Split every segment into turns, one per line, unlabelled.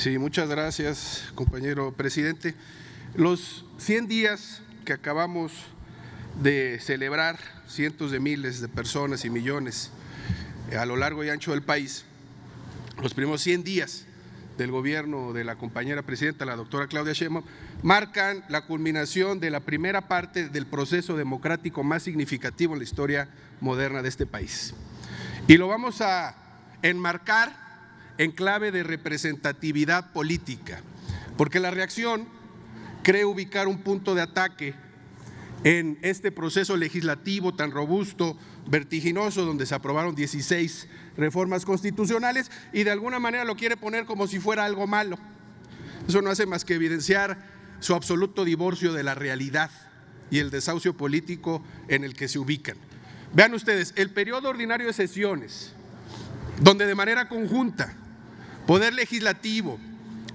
Sí, muchas gracias, compañero presidente. Los 100 días que acabamos de celebrar, cientos de miles de personas y millones a lo largo y ancho del país, los primeros 100 días del gobierno de la compañera presidenta, la doctora Claudia Sheinbaum, marcan la culminación de la primera parte del proceso democrático más significativo en la historia moderna de este país. Y lo vamos a enmarcar en clave de representatividad política, porque la reacción cree ubicar un punto de ataque en este proceso legislativo tan robusto, vertiginoso, donde se aprobaron 16 reformas constitucionales y de alguna manera lo quiere poner como si fuera algo malo. Eso no hace más que evidenciar su absoluto divorcio de la realidad y el desahucio político en el que se ubican. Vean ustedes, el periodo ordinario de sesiones, donde de manera conjunta Poder Legislativo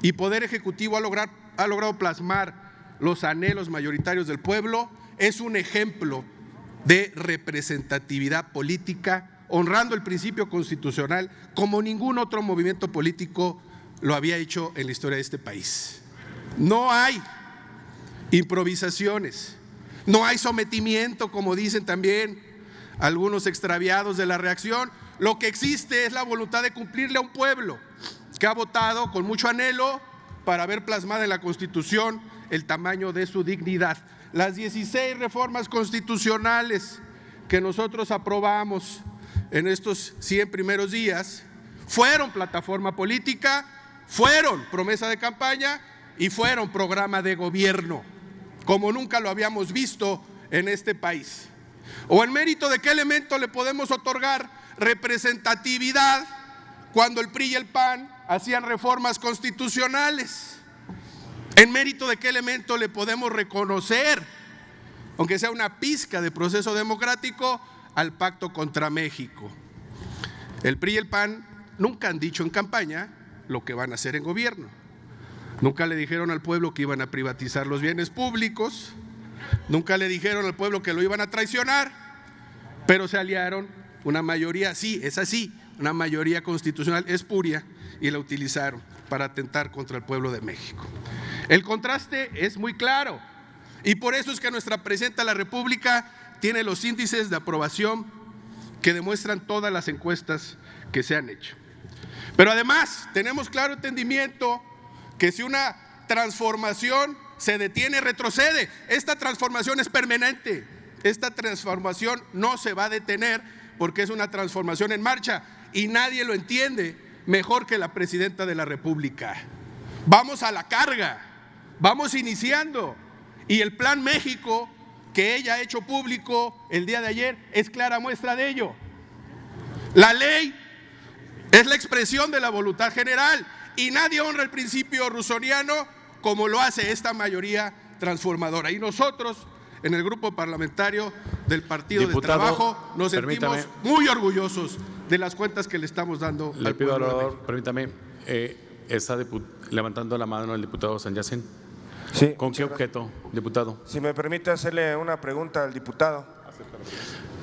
y Poder Ejecutivo ha logrado plasmar los anhelos mayoritarios del pueblo, es un ejemplo de representatividad política, honrando el principio constitucional como ningún otro movimiento político lo había hecho en la historia de este país. No hay improvisaciones, no hay sometimiento, como dicen también algunos extraviados de la reacción. Lo que existe es la voluntad de cumplirle a un pueblo que ha votado con mucho anhelo para ver plasmada en la Constitución el tamaño de su dignidad. Las 16 reformas constitucionales que nosotros aprobamos en estos 100 primeros días fueron plataforma política, fueron promesa de campaña y fueron programa de gobierno, como nunca lo habíamos visto en este país. ¿O en mérito de qué elemento le podemos otorgar representatividad cuando el PRI y el PAN hacían reformas constitucionales? ¿En mérito de qué elemento le podemos reconocer, aunque sea una pizca de proceso democrático, al pacto contra México? El PRI y el PAN nunca han dicho en campaña lo que van a hacer en gobierno. Nunca le dijeron al pueblo que iban a privatizar los bienes públicos, nunca le dijeron al pueblo que lo iban a traicionar, pero se aliaron una mayoría, sí, es así, una mayoría constitucional espuria, y la utilizaron para atentar contra el pueblo de México. El contraste es muy claro y por eso es que nuestra presidenta de la República tiene los índices de aprobación que demuestran todas las encuestas que se han hecho. Pero además tenemos claro entendimiento que si una transformación se detiene, retrocede. Esta transformación es permanente, esta transformación no se va a detener porque es una transformación en marcha y nadie lo entiende mejor que la presidenta de la República. Vamos a la carga, vamos iniciando y el Plan México que ella ha hecho público el día de ayer es clara muestra de ello. La ley es la expresión de la voluntad general y nadie honra el principio rousseauiano como lo hace esta mayoría transformadora. Y nosotros, en el grupo parlamentario del Partido del Trabajo, nos sentimos muy orgullosos de las cuentas que le estamos dando al pueblo. Le pido al orador,
permítame, está levantando la mano el diputado San Yacen.
Sí.
¿Con qué objeto, diputado?
Si me permite hacerle una pregunta al diputado.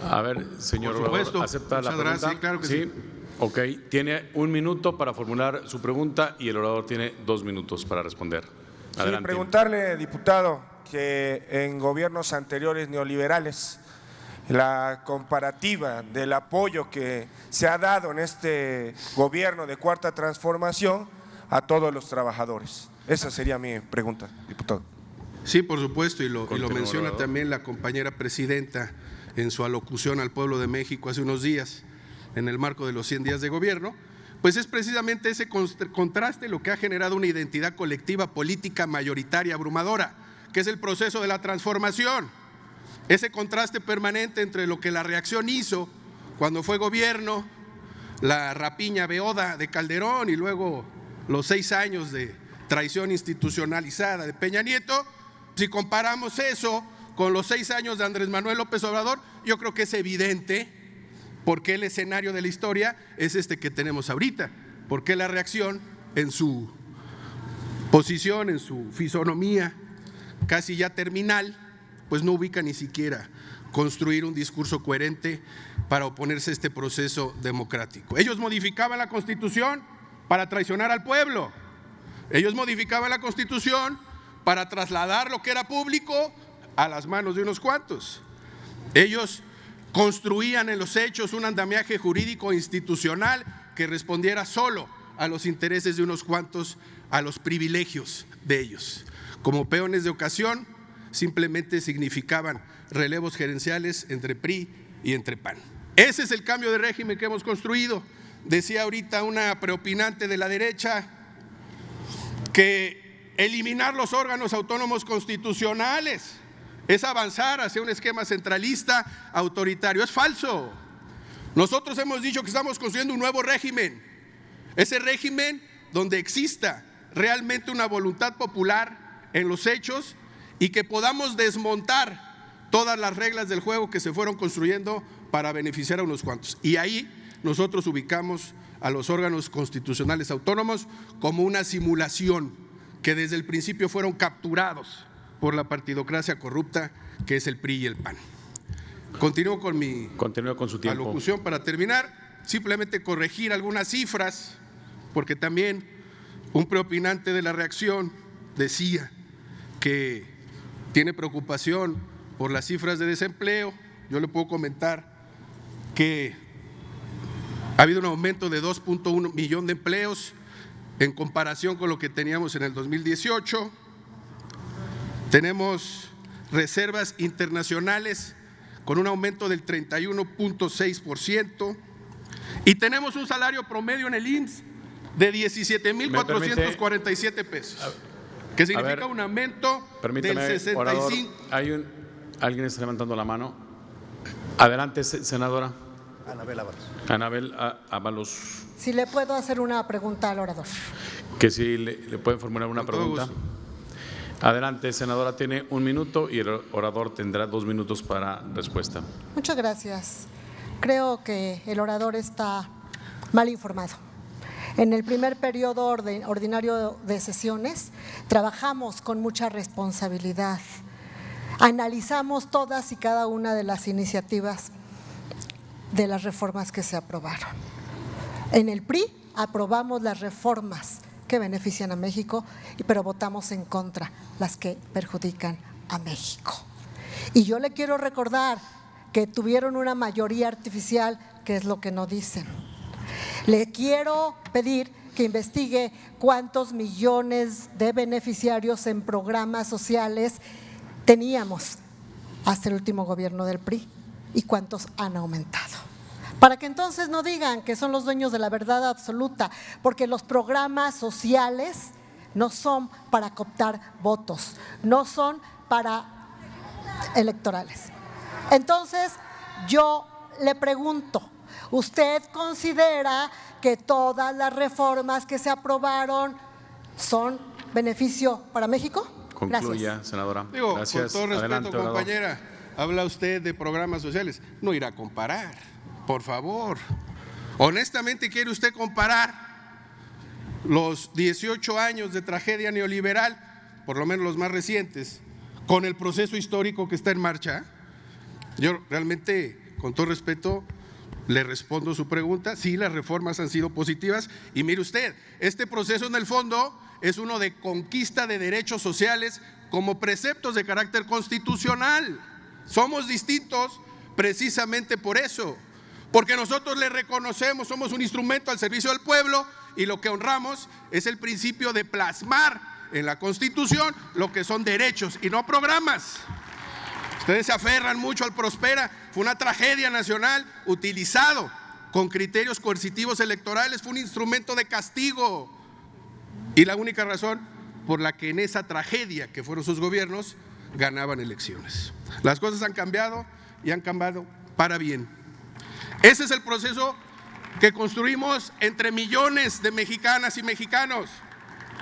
A ver, señor orador, ¿acepta la pregunta?
Sí, claro que sí.
Ok, tiene 1 minuto para formular su pregunta y el orador tiene 2 minutos para responder. Adelante.
Sí, preguntarle, diputado, que en gobiernos anteriores neoliberales, la comparativa del apoyo que se ha dado en este gobierno de Cuarta Transformación a todos los trabajadores. Esa sería mi pregunta, diputado.
Sí, por supuesto, y lo menciona también la compañera presidenta en su alocución al pueblo de México hace unos días, en el marco de los 100 días de gobierno, pues es precisamente ese contraste lo que ha generado una identidad colectiva política mayoritaria abrumadora, que es el proceso de la transformación. Ese contraste permanente entre lo que la reacción hizo cuando fue gobierno, la rapiña beoda de Calderón y luego los 6 años de traición institucionalizada de Peña Nieto. Si comparamos eso con los 6 años de Andrés Manuel López Obrador, yo creo que es evidente por qué el escenario de la historia es este que tenemos ahorita, por qué la reacción en su posición, en su fisonomía casi ya terminal, pues no ubica ni siquiera construir un discurso coherente para oponerse a este proceso democrático. Ellos modificaban la Constitución para traicionar al pueblo, Ellos modificaban la Constitución para trasladar lo que era público a las manos de unos cuantos. Ellos construían en los hechos un andamiaje jurídico institucional que respondiera solo a los intereses de unos cuantos, a los privilegios de ellos. Como peones de ocasión, simplemente significaban relevos gerenciales entre PRI y entre PAN. Ese es el cambio de régimen que hemos construido. Decía ahorita una preopinante de la derecha que eliminar los órganos autónomos constitucionales es avanzar hacia un esquema centralista autoritario. Es falso. Nosotros hemos dicho que estamos construyendo un nuevo régimen, ese régimen donde exista realmente una voluntad popular en los hechos y que podamos desmontar todas las reglas del juego que se fueron construyendo para beneficiar a unos cuantos. Y ahí nosotros ubicamos a los órganos constitucionales autónomos como una simulación que desde el principio fueron capturados por la partidocracia corrupta que es el PRI y el PAN. Continúo con su tiempo. Alocución para terminar, simplemente corregir algunas cifras, porque también un preopinante de la reacción decía que tiene preocupación por las cifras de desempleo. Yo le puedo comentar que ha habido un aumento de 2.1 millón de empleos en comparación con lo que teníamos en el 2018. Tenemos reservas internacionales con un aumento del 31.6% y tenemos un salario promedio en el IMSS de 17,447 pesos, que significa un aumento del 65%.
Orador, alguien está levantando la mano. Adelante, senadora. Anabel Ábalos.
Si le puedo hacer una pregunta al orador.
Que si le pueden formular una pregunta. Adelante, senadora, tiene 1 minuto y el orador tendrá 2 minutos para respuesta.
Muchas gracias. Creo que el orador está mal informado. En el primer periodo ordinario de sesiones trabajamos con mucha responsabilidad. Analizamos todas y cada una de las iniciativas de las reformas que se aprobaron. En el PRI aprobamos las reformas que benefician a México, pero votamos en contra las que perjudican a México. Y yo le quiero recordar que tuvieron una mayoría artificial, que es lo que no dicen. Le quiero pedir que investigue cuántos millones de beneficiarios en programas sociales teníamos hasta el último gobierno del PRI y cuántos han aumentado. Para que entonces no digan que son los dueños de la verdad absoluta, porque los programas sociales no son para cooptar votos, no son para electorales. Entonces, yo le pregunto, ¿usted considera que todas las reformas que se aprobaron son beneficio para México?
Concluya,
gracias.
Senadora.
Gracias. Con todo respeto,
adelante,
compañera, habla usted de programas sociales, no irá a comparar. Por favor, honestamente, ¿quiere usted comparar los 18 años de tragedia neoliberal, por lo menos los más recientes, con el proceso histórico que está en marcha? Yo realmente, con todo respeto, le respondo su pregunta. Sí, las reformas han sido positivas y mire usted, este proceso en el fondo es uno de conquista de derechos sociales como preceptos de carácter constitucional. Somos distintos precisamente por eso. Porque nosotros le reconocemos, somos un instrumento al servicio del pueblo y lo que honramos es el principio de plasmar en la Constitución lo que son derechos y no programas. Ustedes se aferran mucho al Prospera, fue una tragedia nacional utilizado con criterios coercitivos electorales, fue un instrumento de castigo y la única razón por la que en esa tragedia que fueron sus gobiernos ganaban elecciones. Las cosas han cambiado y han cambiado para bien. Ese es el proceso que construimos entre millones de mexicanas y mexicanos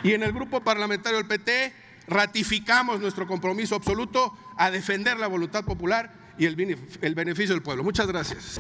y en el grupo parlamentario del PT ratificamos nuestro compromiso absoluto a defender la voluntad popular y el beneficio del pueblo. Muchas gracias.